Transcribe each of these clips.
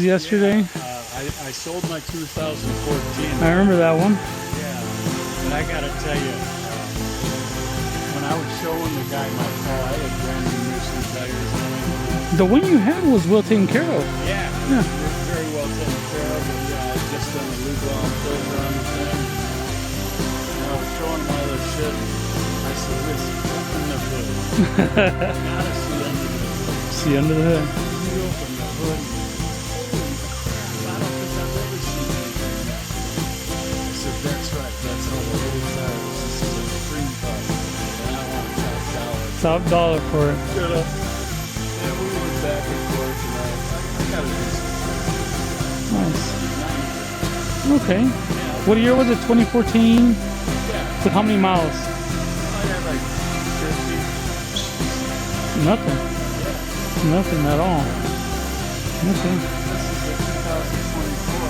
yesterday. I sold my 2014. I remember that one. Yeah, and I gotta tell you, when I was showing the guy my car, I had brand new Michelin tires on it. The one you had was well taken care of. Yeah, Yeah. very well taken care of. And yeah, I had just done a lube on filter on the thing. And I was showing him all this shit. I said, listen, open the hood. You gotta see under the hood. See under the hood. You open the hood. I don't think I've ever seen anything like that. I said, that's right. That's all the whole tires. This is a cream car. And I want Top dollar for it. you know? And we went back and forth, and I got it. Nice. Okay. What year was it? 2014? Yeah. So how many miles? I had like 50. Nothing. Yeah. Nothing at all. Okay. This is the 2024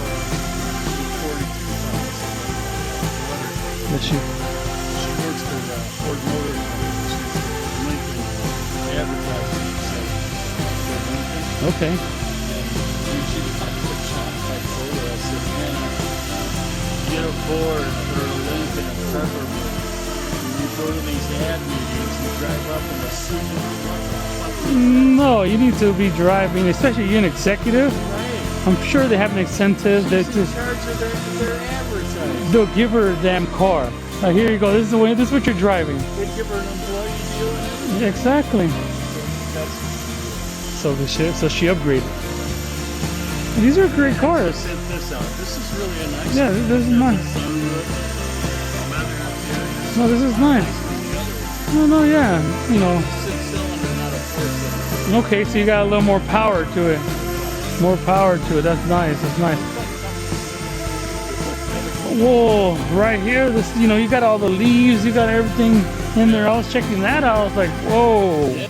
42,000. But you. She works for Ford Motor Company. She's Lincoln advertising. So, Lincoln. Okay. And she popped the shop like photo. I said, man, get a Ford or a Lincoln, a Peppermint. When you go to these ad meetings, you drive up in a suit. No, you need to be driving, especially you're an executive. Right. I'm sure they have an incentive. They She's in just charge of their advertising. they'll give her a damn car. Now here you go. This is the way. This is what you're driving. They give her an employee deal and everything. Exactly. That's So she upgraded. And these are great cars. sent this out. This is really a nice. Yeah, this is nice. Sunroof, leather interior. No, this is nice. The other No, yeah. You know. 6-cylinder, not a 4-cylinder. Okay, so you got a little more power to it. More power to it. That's nice. That's nice. Whoa, right here, this, you know, you got all the leaves, you got everything in there. I was checking that out. I was like, whoa.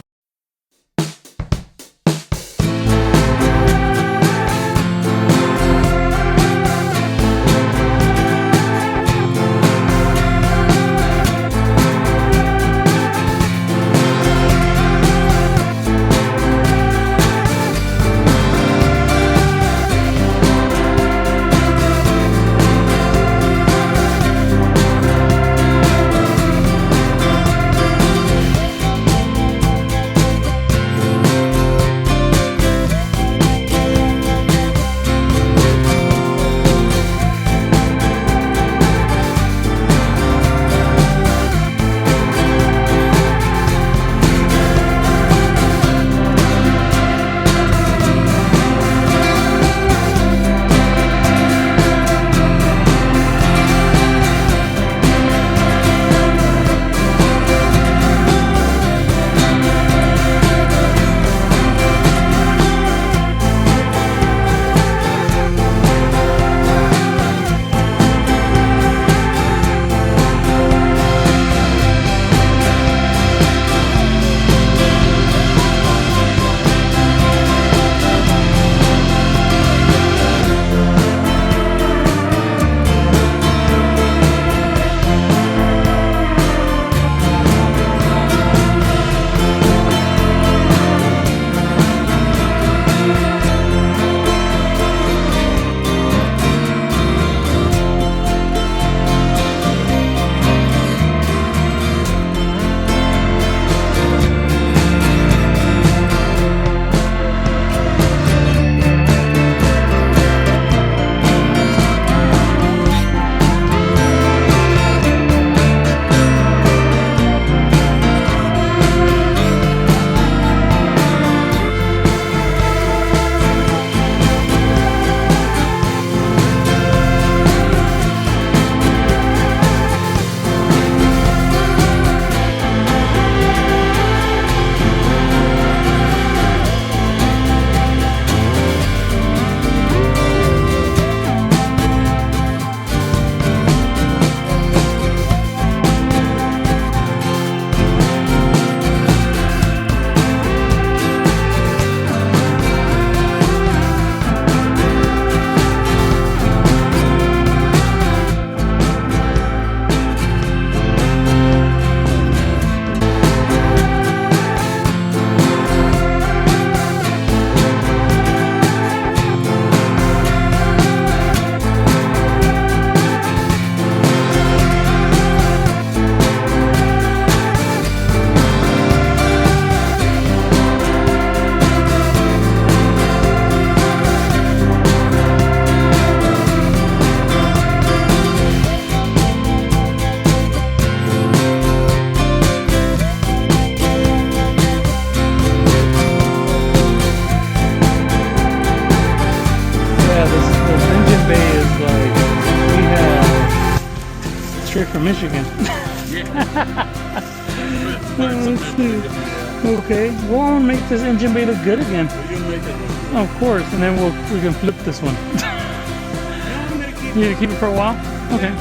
Straight from Michigan. Let's see. Okay, well, I'm gonna make this engine bay look good again. You'll make it look good. Of course, and then we can flip this one. I'm gonna keep You need to keep it for a while? Okay.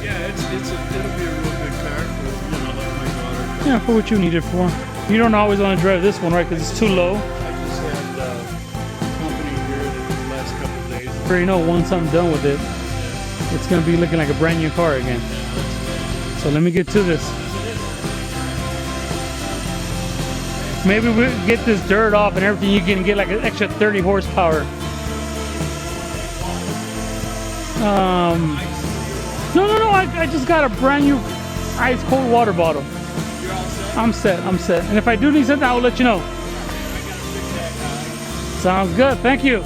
Yeah, it'll be a real good car for, like my daughter. Yeah, for what you need it for. You don't always want to drive this one, right? Because it's too low. I just had company here the last couple of days. You already know once I'm done with it, it's gonna be looking like a brand new car again. So let me get to this. Maybe we'll get this dirt off and everything. You can get like an extra 30 horsepower. No. I just got a brand new ice cold water bottle. You're all set? I'm set. And if I do need something, I will let you know. Sounds good. Thank you.